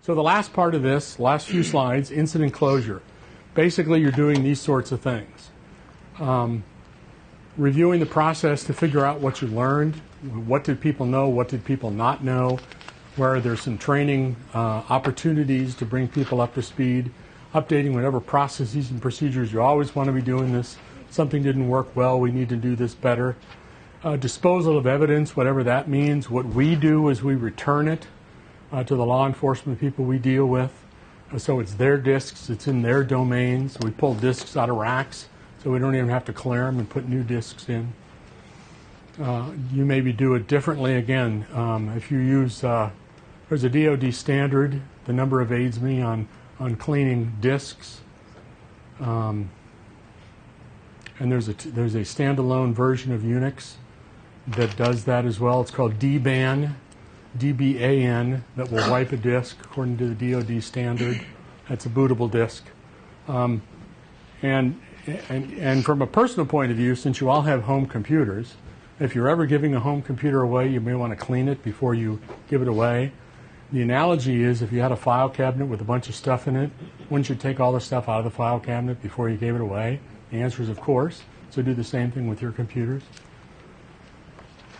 So the last part of this, last few slides, incident closure. Basically, you're doing these sorts of things. Reviewing the process to figure out what you learned, what did people know, what did people not know, where there's some training opportunities to bring people up to speed, updating whatever processes and procedures. You always want to be doing this. Something didn't work well, we need to do this better. Disposal of evidence, whatever that means. What we do is we return it to the law enforcement people we deal with. So it's their disks, it's in their domains. We pull disks out of racks, so we don't even have to clear them and put new disks in. You maybe do it differently again. If you use, there's a DoD standard, the number of aids me on cleaning disks. And there's a standalone version of Unix that does that as well. It's called DBAN, D-B-A-N, that will wipe a disk according to the DoD standard. That's a bootable disk. And from a personal point of view, since you all have home computers, if you're ever giving a home computer away, you may want to clean it before you give it away. The analogy is if you had a file cabinet with a bunch of stuff in it, wouldn't you take all the stuff out of the file cabinet before you gave it away? The answer is of course. So do the same thing with your computers.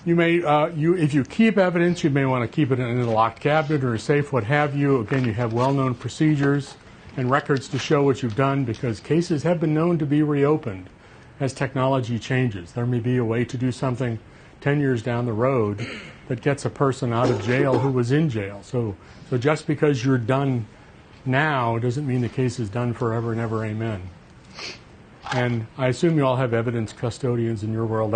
You may, if you keep evidence, you may want to keep it in a locked cabinet or a safe, what have you. Again, you have well-known procedures and records to show what you've done because cases have been known to be reopened as technology changes. There may be a way to do something 10 years down the road that gets a person out of jail who was in jail. So just because you're done now doesn't mean the case is done forever and ever, amen. And I assume you all have evidence custodians in your world.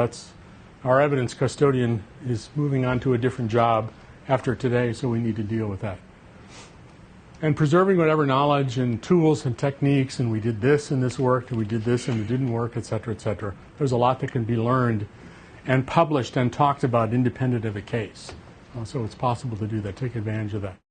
Our evidence custodian is moving on to a different job after today, so we need to deal with that. And preserving whatever knowledge and tools and techniques, and we did this and this worked, and we did this and it didn't work, et cetera, et cetera. There's a lot that can be learned and published and talked about independent of a case. So it's possible to do that. Take advantage of that.